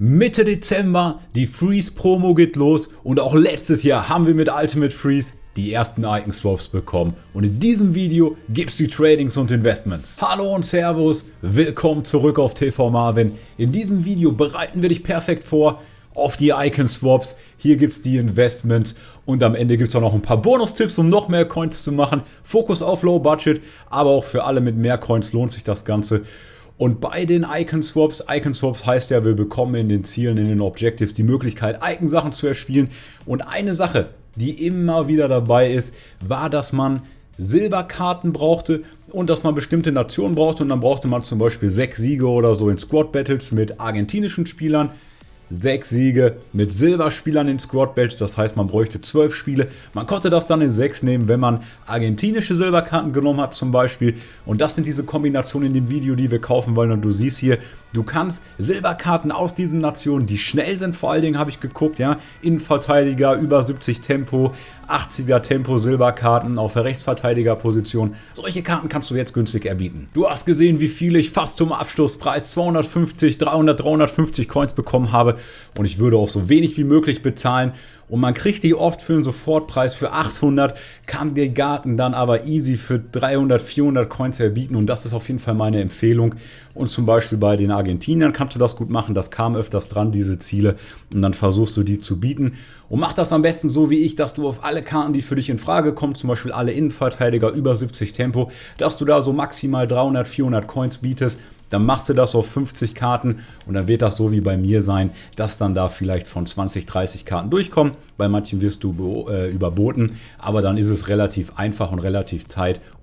Mitte Dezember, die Freeze Promo geht los und auch letztes Jahr haben wir mit Ultimate Freeze die ersten Icon Swaps bekommen. Und in diesem Video gibt's die Tradings und Investments. Hallo und Servus, willkommen zurück auf TV Marvin. In diesem Video bereiten wir dich perfekt vor auf die Icon Swaps. Hier gibt's die Investments und am Ende gibt's auch noch ein paar Bonustipps, um noch mehr Coins zu machen. Fokus auf Low Budget, aber auch für alle mit mehr Coins lohnt sich das Ganze. Und bei den Icon Swaps heißt ja, wir bekommen in den Zielen, in den Objectives die Möglichkeit, Icon-Sachen zu erspielen. Und eine Sache, die immer wieder dabei ist, war, dass man Silberkarten brauchte und dass man bestimmte Nationen brauchte. Und dann brauchte man zum Beispiel 6 Siege oder so in Squad Battles mit argentinischen Spielern. 6 Siege mit Silberspielern in Squad Battles, das heißt, man bräuchte 12 Spiele. Man konnte das dann in 6 nehmen, wenn man argentinische Silberkarten genommen hat zum Beispiel. Und das sind diese Kombinationen in dem Video, die wir kaufen wollen. Und du siehst hier, du kannst Silberkarten aus diesen Nationen, die schnell sind, vor allen Dingen habe ich geguckt, ja, Innenverteidiger, über 70 Tempo, 80er Tempo Silberkarten auf der Rechtsverteidigerposition. Solche Karten kannst du jetzt günstig erbieten. Du hast gesehen, wie viel ich fast zum Abstoßpreis 250, 300, 350 Coins bekommen habe. Und ich würde auch so wenig wie möglich bezahlen. Und man kriegt die oft für einen Sofortpreis für 800, kann die Karten dann aber easy für 300, 400 Coins erbieten. Und das ist auf jeden Fall meine Empfehlung. Und zum Beispiel bei den Argentiniern kannst du das gut machen. Das kam öfters dran, diese Ziele. Und dann versuchst du die zu bieten. Und mach das am besten so wie ich, dass du auf alle Karten, die für dich in Frage kommen, zum Beispiel alle Innenverteidiger über 70 Tempo, dass du da so maximal 300, 400 Coins bietest. Dann machst du das auf 50 Karten und dann wird das so wie bei mir sein, dass dann da vielleicht von 20, 30 Karten durchkommen. Bei manchen wirst du überboten, aber dann ist es relativ einfach und relativ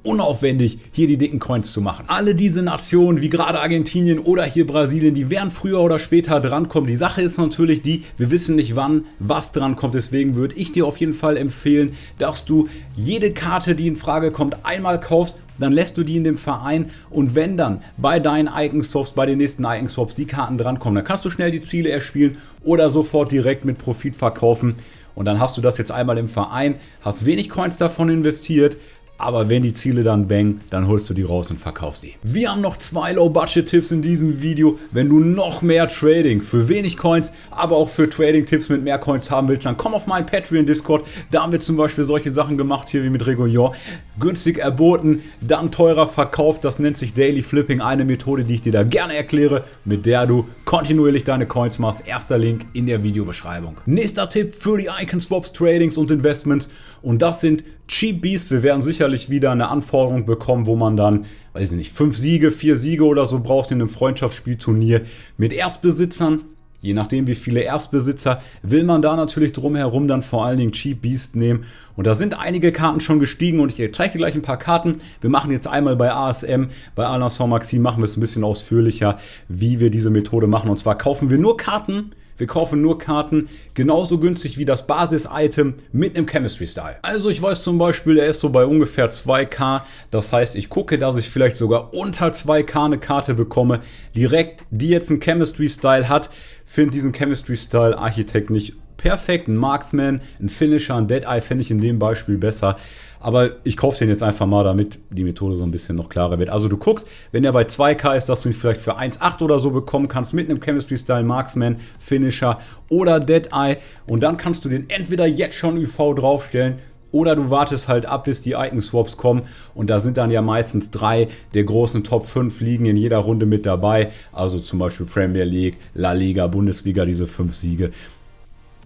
unaufwendig, hier die dicken Coins zu machen. Alle diese Nationen, wie gerade Argentinien oder hier Brasilien, die werden früher oder später drankommen. Die Sache ist natürlich die, wir wissen nicht wann, was drankommt. Deswegen würde ich dir auf jeden Fall empfehlen, dass du jede Karte, die in Frage kommt, einmal kaufst. Dann lässt du die in dem Verein und wenn dann bei deinen Icon Swaps, bei den nächsten Icon Swaps die Karten drankommen, dann kannst du schnell die Ziele erspielen oder sofort direkt mit Profit verkaufen. Und dann hast du das jetzt einmal im Verein, hast wenig Coins davon investiert, aber wenn die Ziele dann bangen, dann holst du die raus und verkaufst die. Wir haben noch 2 Low-Budget-Tipps in diesem Video. Wenn du noch mehr Trading für wenig Coins, aber auch für Trading-Tipps mit mehr Coins haben willst, dann komm auf meinen Patreon-Discord. Da haben wir zum Beispiel solche Sachen gemacht, hier wie mit Regulion. Günstig erboten, dann teurer verkauft. Das nennt sich Daily Flipping. Eine Methode, die ich dir da gerne erkläre, mit der du kontinuierlich deine Coins machst. Erster Link in der Videobeschreibung. Nächster Tipp für die Icon Swaps, Tradings und Investments. Und das sind Cheap Beasts. Wir werden sicherlich wieder eine Anforderung bekommen, wo man dann, weiß ich nicht, 5 Siege, 4 Siege oder so braucht in einem Freundschaftsspielturnier mit Erstbesitzern. Je nachdem, wie viele Erstbesitzer, will man da natürlich drumherum dann vor allen Dingen Cheap Beast nehmen. Und da sind einige Karten schon gestiegen und ich zeige dir gleich ein paar Karten. Wir machen jetzt einmal bei ASM, bei Al Nassr Maxi machen wir es ein bisschen ausführlicher, wie wir diese Methode machen. Und zwar kaufen wir nur Karten. Wir kaufen nur Karten genauso günstig wie das Basis-Item mit einem Chemistry-Style. Also ich weiß zum Beispiel, er ist so bei ungefähr 2k. Das heißt, ich gucke, dass ich vielleicht sogar unter 2k eine Karte bekomme. Direkt, die jetzt einen Chemistry-Style hat. Finde diesen Chemistry-Style Architekt nicht perfekt. Ein Marksman, ein Finisher, ein Deadeye fände ich in dem Beispiel besser. Aber ich kaufe den jetzt einfach mal, damit die Methode so ein bisschen noch klarer wird. Also du guckst, wenn der bei 2k ist, dass du ihn vielleicht für 1,8 oder so bekommen kannst mit einem Chemistry-Style Marksman, Finisher oder Deadeye. Und dann kannst du den entweder jetzt schon UV draufstellen oder du wartest halt ab, bis die Icon Swaps kommen. Und da sind dann ja meistens 3 der großen Top 5 Ligen in jeder Runde mit dabei. Also zum Beispiel Premier League, La Liga, Bundesliga, diese 5 Siege.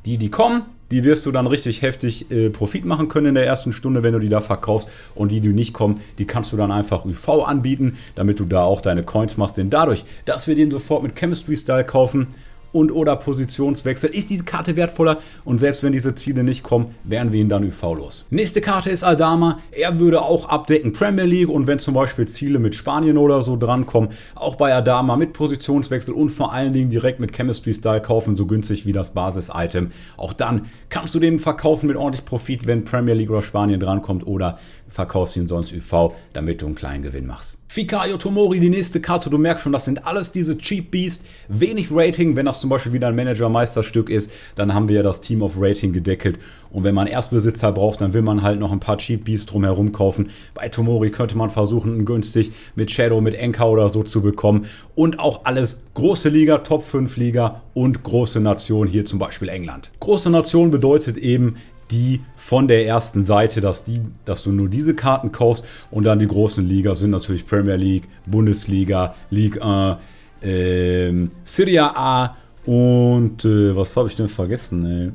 Die kommen, die wirst du dann richtig heftig Profit machen können in der ersten Stunde, wenn du die da verkaufst. Und die nicht kommen, die kannst du dann einfach UV anbieten, damit du da auch deine Coins machst. Denn dadurch, dass wir den sofort mit Chemistry Style kaufen und oder Positionswechsel, ist diese Karte wertvoller und selbst wenn diese Ziele nicht kommen, werden wir ihn dann UV los. Nächste Karte ist Aldama. Er würde auch abdecken Premier League und wenn zum Beispiel Ziele mit Spanien oder so drankommen, auch bei Aldama mit Positionswechsel und vor allen Dingen direkt mit Chemistry Style kaufen, so günstig wie das Basis-Item. Auch dann kannst du den verkaufen mit ordentlich Profit, wenn Premier League oder Spanien drankommt oder verkaufst ihn sonst UV, damit du einen kleinen Gewinn machst. Fikayo Tomori, die nächste Karte, du merkst schon, das sind alles diese Cheap Beast, wenig Rating, wenn das zum Beispiel wieder ein Manager-Meisterstück ist, dann haben wir ja das Team of Rating gedeckelt und wenn man Erstbesitzer braucht, dann will man halt noch ein paar Cheap Beasts drumherum kaufen. Bei Tomori könnte man versuchen, einen günstig mit Shadow, mit Enka oder so zu bekommen und auch alles große Liga, Top 5 Liga und große Nation, hier zum Beispiel England. Große Nation bedeutet eben, die von der ersten Seite, dass du nur diese Karten kaufst und dann die großen Liga sind natürlich Premier League, Bundesliga, Ligue 1, Serie A und was habe ich denn vergessen? Ey?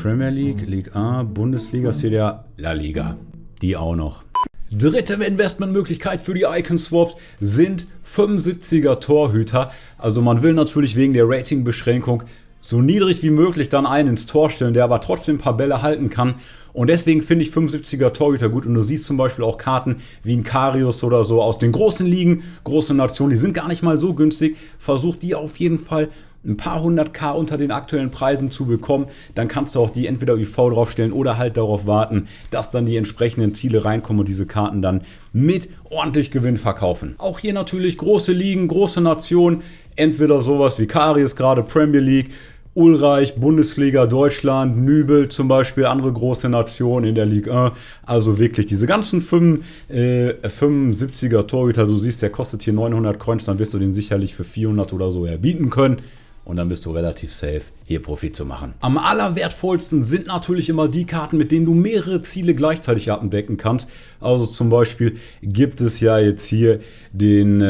Premier League, Ligue 1, Bundesliga, Serie A, La Liga, die auch noch. Dritte Investmentmöglichkeit für die Icon Swaps sind 75er Torhüter. Also man will natürlich wegen der Ratingbeschränkung so niedrig wie möglich dann einen ins Tor stellen, der aber trotzdem ein paar Bälle halten kann. Und deswegen finde ich 75er Torhüter gut. Und du siehst zum Beispiel auch Karten wie ein Karius oder so aus den großen Ligen, große Nationen, die sind gar nicht mal so günstig. Versuch die auf jeden Fall ein paar 100k unter den aktuellen Preisen zu bekommen. Dann kannst du auch die entweder UV draufstellen oder halt darauf warten, dass dann die entsprechenden Ziele reinkommen und diese Karten dann mit ordentlich Gewinn verkaufen. Auch hier natürlich große Ligen, große Nationen. Entweder sowas wie Karius, gerade Premier League, Ulreich, Bundesliga, Deutschland, Nübel zum Beispiel, andere große Nationen in der Ligue 1. Also wirklich diese ganzen 75er Torhüter, du siehst, der kostet hier 900 Coins, dann wirst du den sicherlich für 400 oder so erbieten können. Und dann bist du relativ safe, hier Profit zu machen. Am allerwertvollsten sind natürlich immer die Karten, mit denen du mehrere Ziele gleichzeitig abdecken kannst. Also zum Beispiel gibt es ja jetzt hier den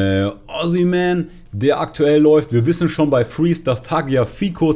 Osimhen, der aktuell läuft. Wir wissen schon bei Freeze, dass Tagliafico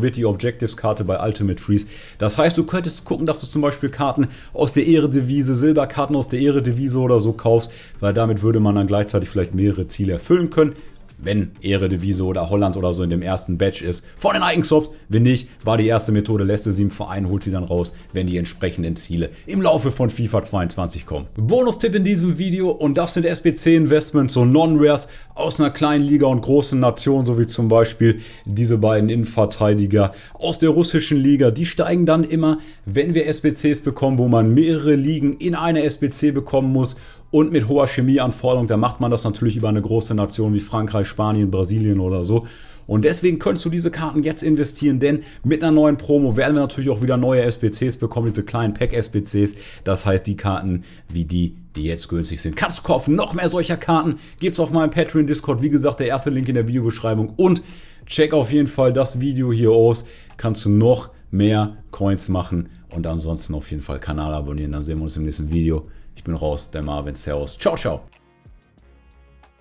wird die Objectives-Karte bei Ultimate Freeze. Das heißt, du könntest gucken, dass du zum Beispiel Karten aus der Eredivisie, Silberkarten aus der Eredivisie oder so kaufst, weil damit würde man dann gleichzeitig vielleicht mehrere Ziele erfüllen können. Wenn Eredivisie oder Holland oder so in dem ersten Batch ist, von den Icon Swaps. Wenn nicht, war die erste Methode, lässt du sie im Verein, holt sie dann raus, wenn die entsprechenden Ziele im Laufe von FIFA 22 kommen. Bonustipp in diesem Video, und das sind SBC-Investments, so Non-Rares aus einer kleinen Liga und großen Nation, so wie zum Beispiel diese beiden Innenverteidiger aus der russischen Liga. Die steigen dann immer, wenn wir SBCs bekommen, wo man mehrere Ligen in eine SBC bekommen muss. Und mit hoher Chemieanforderung, da macht man das natürlich über eine große Nation wie Frankreich, Spanien, Brasilien oder so. Und deswegen könntest du diese Karten jetzt investieren, denn mit einer neuen Promo werden wir natürlich auch wieder neue SBCs bekommen, diese kleinen Pack-SBCs. Das heißt, die Karten wie die jetzt günstig sind, kannst du kaufen. Noch mehr solcher Karten gibt es auf meinem Patreon-Discord. Wie gesagt, der erste Link in der Videobeschreibung. Und check auf jeden Fall das Video hier aus. Kannst du noch mehr Coins machen. Und ansonsten auf jeden Fall Kanal abonnieren. Dann sehen wir uns im nächsten Video. Ich bin raus, der Marvin. Servus. Ciao, ciao.